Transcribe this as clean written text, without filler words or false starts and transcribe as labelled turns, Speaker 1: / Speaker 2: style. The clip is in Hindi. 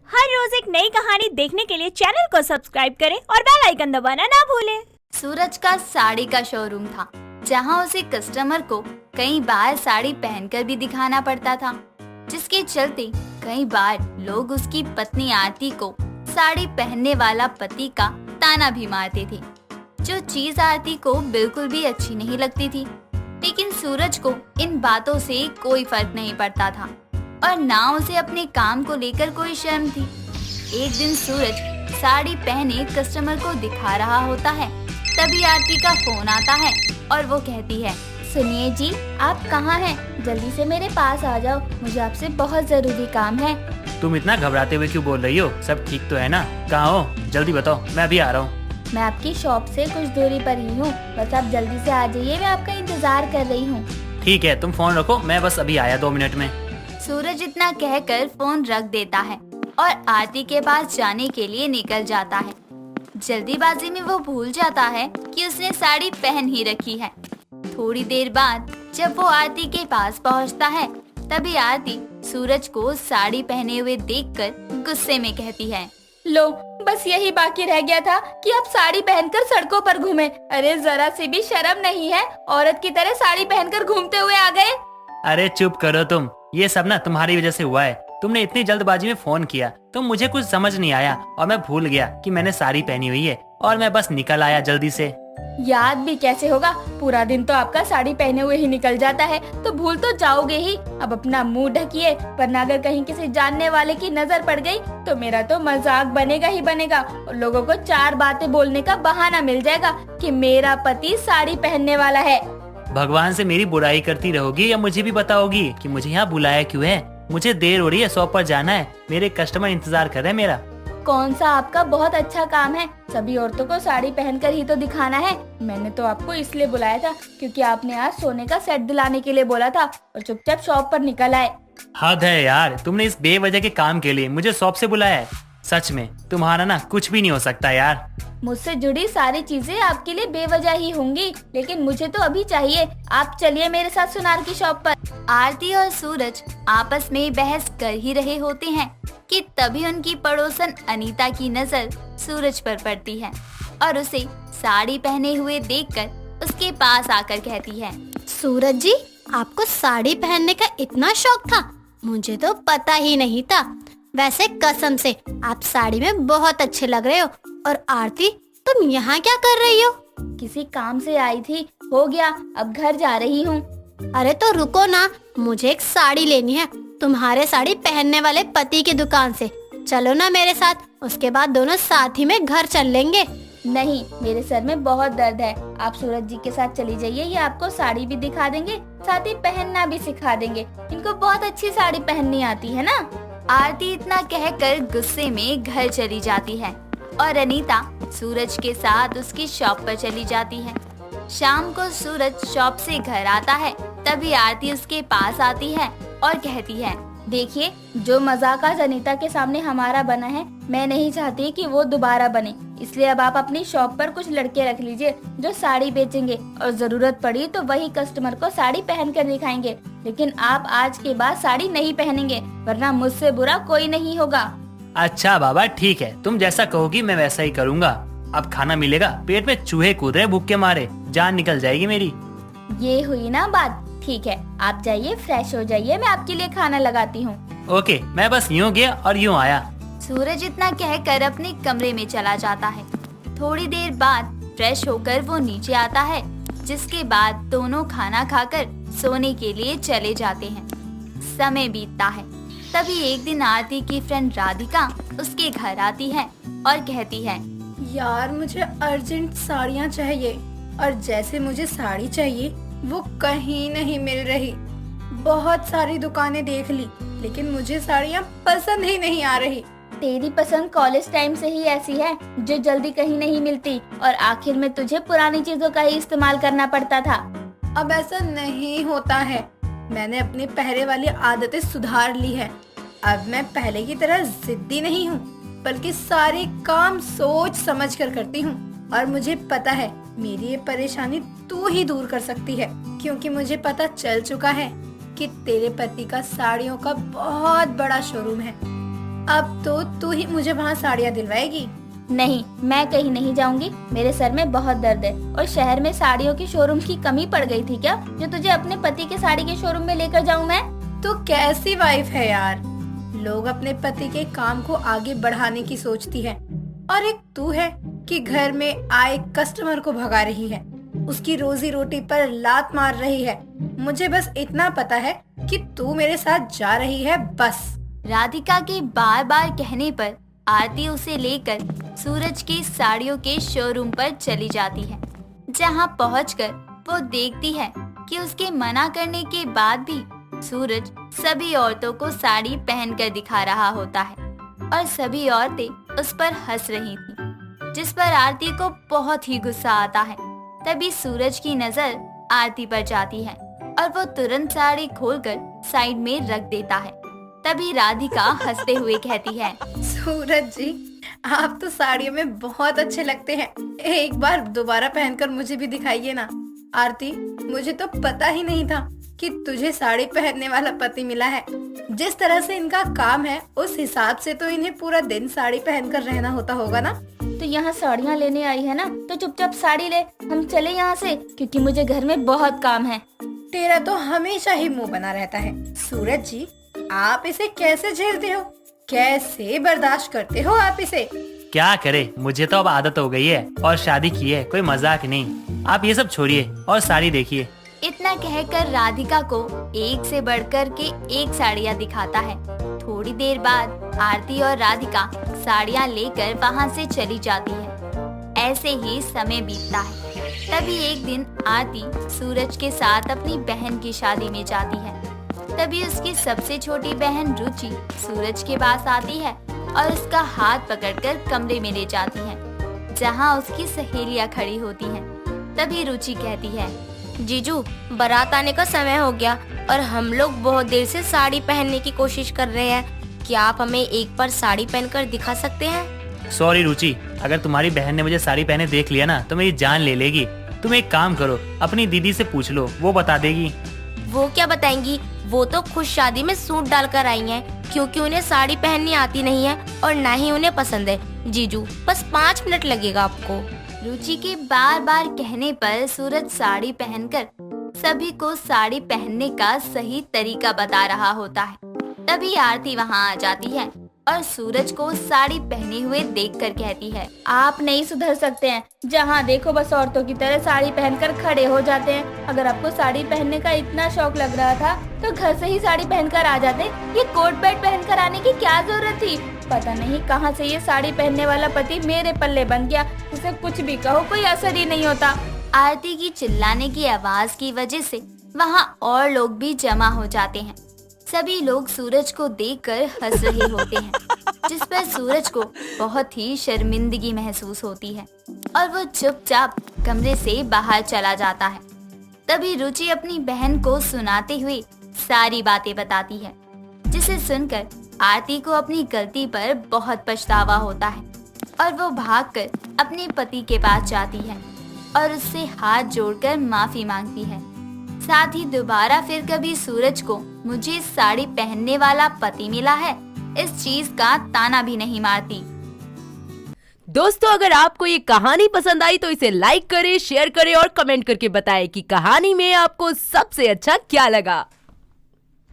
Speaker 1: हर रोज एक नई कहानी देखने के लिए चैनल को सब्सक्राइब करें और बेल आइकन दबाना ना भूलें।
Speaker 2: सूरज का साड़ी का शोरूम था, जहां उसे कस्टमर को कई बार साड़ी पहनकर भी दिखाना पड़ता था, जिसके चलते कई बार लोग उसकी पत्नी आरती को साड़ी पहनने वाला पति का ताना भी मारते थे, जो चीज आरती को बिल्कुल भी अच्छी नहीं लगती थी। लेकिन सूरज को इन बातों से कोई फर्क नहीं पड़ता था और ना उसे अपने काम को लेकर कोई शर्म थी। एक दिन सूरज साड़ी पहने कस्टमर को दिखा रहा होता है, तभी आरती का फोन आता है और वो कहती है,
Speaker 3: सुनिए जी, आप कहाँ हैं? जल्दी से मेरे पास आ जाओ, मुझे आपसे बहुत जरूरी काम है।
Speaker 4: तुम इतना घबराते हुए क्यों बोल रही हो? सब ठीक तो है ना? कहाँ हो? जल्दी बताओ, मैं अभी आ रहा हूँ।
Speaker 3: मैं आपकी शॉप से कुछ दूरी पर ही हूँ, बस आप जल्दी से आ जाइए, मैं आपका इंतजार कर रही हूँ।
Speaker 4: ठीक है, तुम फोन रखो, मैं बस अभी आया 2 मिनट में।
Speaker 2: सूरज इतना कहकर फोन रख देता है और आरती के पास जाने के लिए निकल जाता है। जल्दीबाजी में वो भूल जाता है कि उसने साड़ी पहन ही रखी है। थोड़ी देर बाद जब वो आरती के पास पहुंचता है, तभी आरती सूरज को साड़ी पहने हुए देखकर गुस्से में कहती है,
Speaker 3: लो, बस यही बाकी रह गया था कि आप साड़ी पहनकर सड़कों पर घूमे। अरे जरा सी भी शर्म नहीं है, औरत की तरह साड़ी पहनकर घूमते हुए आ गए।
Speaker 4: अरे चुप करो तुम, ये सब ना तुम्हारी वजह से हुआ है। तुमने इतनी जल्दबाजी में फोन किया तो मुझे कुछ समझ नहीं आया और मैं भूल गया कि मैंने साड़ी पहनी हुई है और मैं बस निकल आया जल्दी से।
Speaker 3: याद भी कैसे होगा, पूरा दिन तो आपका साड़ी पहने हुए ही निकल जाता है, तो भूल तो जाओगे ही। अब अपना मुंह ढकिए, वरना अगर कहीं किसी जानने वाले की नजर पड़ गई तो मेरा तो मजाक बनेगा ही बनेगा और लोगों को 4 बातें बोलने का बहाना मिल जाएगा कि मेरा पति साड़ी पहनने वाला है।
Speaker 4: भगवान से मेरी बुराई करती रहोगी या मुझे भी बताओगी कि मुझे यहाँ बुलाया क्यों है? मुझे देर हो रही है, शॉप पर जाना है, मेरे कस्टमर इंतजार कर रहे हैं मेरा।
Speaker 3: कौन सा आपका बहुत अच्छा काम है? सभी औरतों को साड़ी पहनकर ही तो दिखाना है। मैंने तो आपको इसलिए बुलाया था क्योंकि आपने आज सोने का सेट दिलाने के लिए बोला था और चुपचाप शॉप पर निकल आए।
Speaker 4: हद है यार, तुमने इस बेवजह के काम के लिए मुझे शॉप से बुलाया है। सच में तुम्हारा ना कुछ भी नहीं हो सकता यार।
Speaker 3: मुझसे जुड़ी सारी चीजें आपके लिए बेवजह ही होंगी, लेकिन मुझे तो अभी चाहिए। आप चलिए मेरे साथ सुनार की शॉप पर।
Speaker 2: आरती और सूरज आपस में बहस कर ही रहे होते हैं कि तभी उनकी पड़ोसन अनीता की नजर सूरज पर पड़ती है और उसे साड़ी पहने हुए देखकर उसके पास आकर कहती है,
Speaker 5: सूरज जी, आपको साड़ी पहनने का इतना शौक था? मुझे तो पता ही नहीं था। वैसे कसम से आप साड़ी में बहुत अच्छे लग रहे हो। और आरती, तुम यहाँ क्या कर रही हो?
Speaker 3: किसी काम से आई थी, हो गया, अब घर जा रही हूँ।
Speaker 5: अरे तो रुको ना, मुझे एक साड़ी लेनी है तुम्हारे साड़ी पहनने वाले पति की दुकान से। चलो ना मेरे साथ, उसके बाद दोनों साथ ही में घर चल लेंगे।
Speaker 3: नहीं, मेरे सर में बहुत दर्द है। आप सूरज जी के साथ चली जाइए, ये आपको साड़ी भी दिखा देंगे, साथ ही पहनना भी सिखा देंगे। इनको बहुत अच्छी साड़ी पहननी आती है ना।
Speaker 2: आरती इतना कहकर गुस्से में घर चली जाती है और अनीता सूरज के साथ उसकी शॉप पर चली जाती है। शाम को सूरज शॉप से घर आता है, तभी आरती उसके पास आती है और कहती है,
Speaker 3: देखिए, जो मजाक आज अनीता के सामने हमारा बना है, मैं नहीं चाहती कि वो दोबारा बने। इसलिए अब आप अपनी शॉप पर कुछ लड़के रख लीजिए जो साड़ी बेचेंगे और जरूरत पड़ी तो वही कस्टमर को साड़ी पहन कर दिखाएंगे। लेकिन आप आज के बाद साड़ी नहीं पहनेंगे, वरना मुझसे बुरा कोई नहीं होगा।
Speaker 4: अच्छा बाबा, ठीक है, तुम जैसा कहोगी मैं वैसा ही करूँगा। अब खाना मिलेगा, पेट में चूहे कूद रहे भूख के मारे, जान निकल जाएगी मेरी।
Speaker 3: ये हुई ना बात। ठीक है, आप जाइए, फ्रेश हो जाइए, मैं आपके लिए खाना लगाती हूँ।
Speaker 4: ओके, मैं बस यूँ गया और यूँ आया।
Speaker 2: सूरज इतना कहकर अपने कमरे में चला जाता है। थोड़ी देर बाद फ्रेश होकर वो नीचे आता है, जिसके बाद दोनों खाना खाकर सोने के लिए चले जाते हैं। समय बीतता है, तभी एक दिन आरती की फ्रेंड राधिका उसके घर आती है और कहती है,
Speaker 6: यार मुझे अर्जेंट साड़ियाँ चाहिए और जैसे मुझे साड़ी चाहिए वो कहीं नहीं मिल रही। बहुत सारी दुकानें देख ली, लेकिन मुझे साड़ियाँ पसंद ही नहीं आ रही।
Speaker 3: तेरी पसंद कॉलेज टाइम से ही ऐसी है जो जल्दी कहीं नहीं मिलती और आखिर में तुझे पुरानी चीजों का ही इस्तेमाल करना पड़ता था।
Speaker 6: अब ऐसा नहीं होता है, मैंने अपनी पहले वाली आदतें सुधार ली है। अब मैं पहले की तरह जिद्दी नहीं हूँ, बल्कि सारे काम सोच समझ कर करती हूँ। और मुझे पता है मेरी ये परेशानी तू ही दूर कर सकती है, क्योंकि मुझे पता चल चुका है कि तेरे पति का साड़ियों का बहुत बड़ा शोरूम है। अब तो तू ही मुझे वहाँ साड़ियाँ दिलवाएगी।
Speaker 3: नहीं, मैं कहीं नहीं जाऊंगी। मेरे सर में बहुत दर्द है और शहर में साड़ियों की शोरूम की कमी पड़ गई थी क्या, जो तुझे अपने पति के साड़ी के शोरूम में लेकर जाऊं मैं?
Speaker 6: तू कैसी वाइफ है यार। लोग अपने पति के काम को आगे बढ़ाने की सोचती है और एक तू है कि घर में आए कस्टमर को भगा रही है, उसकी रोजी रोटी पर लात मार रही है। मुझे बस इतना पता है कि तू मेरे साथ जा रही है, बस।
Speaker 2: राधिका के बार बार कहने पर आरती उसे लेकर सूरज की साड़ियों के शोरूम पर चली जाती है, जहां पहुंचकर वो देखती है कि उसके मना करने के बाद भी सूरज सभी औरतों को साड़ी पहनकर दिखा रहा होता है और सभी औरतें उस पर हंस रही थी, जिस पर आरती को बहुत ही गुस्सा आता है। तभी सूरज की नजर आरती पर जाती है और वो तुरंत साड़ी खोलकर साइड में रख देता है। तभी राधिका हंसते हुए कहती है,
Speaker 6: सूरज जी, आप तो साड़ियों में बहुत अच्छे लगते हैं। एक बार दोबारा पहनकर मुझे भी दिखाइए ना। आरती, मुझे तो पता ही नहीं था कि तुझे साड़ी पहनने वाला पति मिला है। जिस तरह से इनका काम है उस हिसाब से तो इन्हें पूरा दिन साड़ी पहनकर रहना होता होगा ना।
Speaker 3: तो यहाँ साड़ियाँ लेने आई है ना, तो चुपचाप साड़ी ले, हम चले यहाँ से, क्योंकि मुझे घर में बहुत काम है।
Speaker 6: तेरा तो हमेशा ही मुंह बना रहता है। सूरज जी, आप इसे कैसे झेलते हो, कैसे बर्दाश्त करते हो आप इसे?
Speaker 4: क्या करे, मुझे तो अब आदत हो गई है और शादी की है, कोई मजाक नहीं। आप ये सब छोड़िए और साड़ी देखिए।
Speaker 2: इतना कहकर राधिका को एक से बढ़कर के एक साड़ियाँ दिखाता है। थोड़ी देर बाद आरती और राधिका साड़ियाँ लेकर वहाँ से चली जाती है। ऐसे ही समय बीतता है। तभी एक दिन आरती सूरज के साथ अपनी बहन की शादी में जाती है। तभी उसकी सबसे छोटी बहन रुचि सूरज के पास आती है और उसका हाथ पकड़कर कमरे में ले जाती है, जहाँ उसकी सहेलियाँ खड़ी होती हैं। तभी रुचि कहती है,
Speaker 7: जीजू, बारात आने का समय हो गया और हम लोग बहुत देर से साड़ी पहनने की कोशिश कर रहे हैं। क्या आप हमें एक बार साड़ी पहनकर दिखा सकते हैं?
Speaker 4: सॉरी रुचि, अगर तुम्हारी बहन ने मुझे साड़ी पहने देख लिया ना तो मेरी जान ले लेगी। तुम एक काम करो, अपनी दीदी से पूछ लो, वो बता देगी।
Speaker 7: वो क्या बताएंगी? वो तो खुद शादी में सूट डालकर आई हैं, क्योंकि उन्हें साड़ी पहननी आती नहीं है और ना ही उन्हें पसंद है। जीजू, बस 5 मिनट लगेगा आपको।
Speaker 2: रुचि के बार बार कहने पर सूरज साड़ी पहनकर सभी को साड़ी पहनने का सही तरीका बता रहा होता है। तभी आरती वहाँ आ जाती है और सूरज को साड़ी पहने हुए देखकर कहती है,
Speaker 3: आप नहीं सुधर सकते हैं। जहाँ देखो बस औरतों की तरह साड़ी पहनकर खड़े हो जाते हैं। अगर आपको साड़ी पहनने का इतना शौक लग रहा था तो घर से ही साड़ी पहनकर आ जाते। ये कोट पैंट पहनकर आने की क्या जरूरत थी? पता नहीं कहाँ से ये साड़ी पहनने वाला पति मेरे पल्ले बन गया। उसे कुछ भी कहो कोई असर ही नहीं होता।
Speaker 2: आरती की चिल्लाने की आवाज की वजह से वहाँ और लोग भी जमा हो जाते हैं। सभी लोग सूरज को देखकर हंस रहे होते हैं, जिस पर सूरज को बहुत ही शर्मिंदगी महसूस होती है और वो चुपचाप कमरे से बाहर चला जाता है। तभी रुचि अपनी बहन को सुनाते हुए सारी बातें बताती है, जिसे सुनकर आरती को अपनी गलती पर बहुत पछतावा होता है और वो भागकर अपने पति के पास जाती है और उससे हाथ जोड़कर माफी मांगती है। साथ ही दोबारा फिर कभी सूरज को मुझे साड़ी पहनने वाला पति मिला है इस चीज का ताना भी नहीं मारती।
Speaker 8: दोस्तों, अगर आपको ये कहानी पसंद आई तो इसे लाइक करें, शेयर करें और कमेंट करके बताएं कि कहानी में आपको सबसे अच्छा क्या लगा।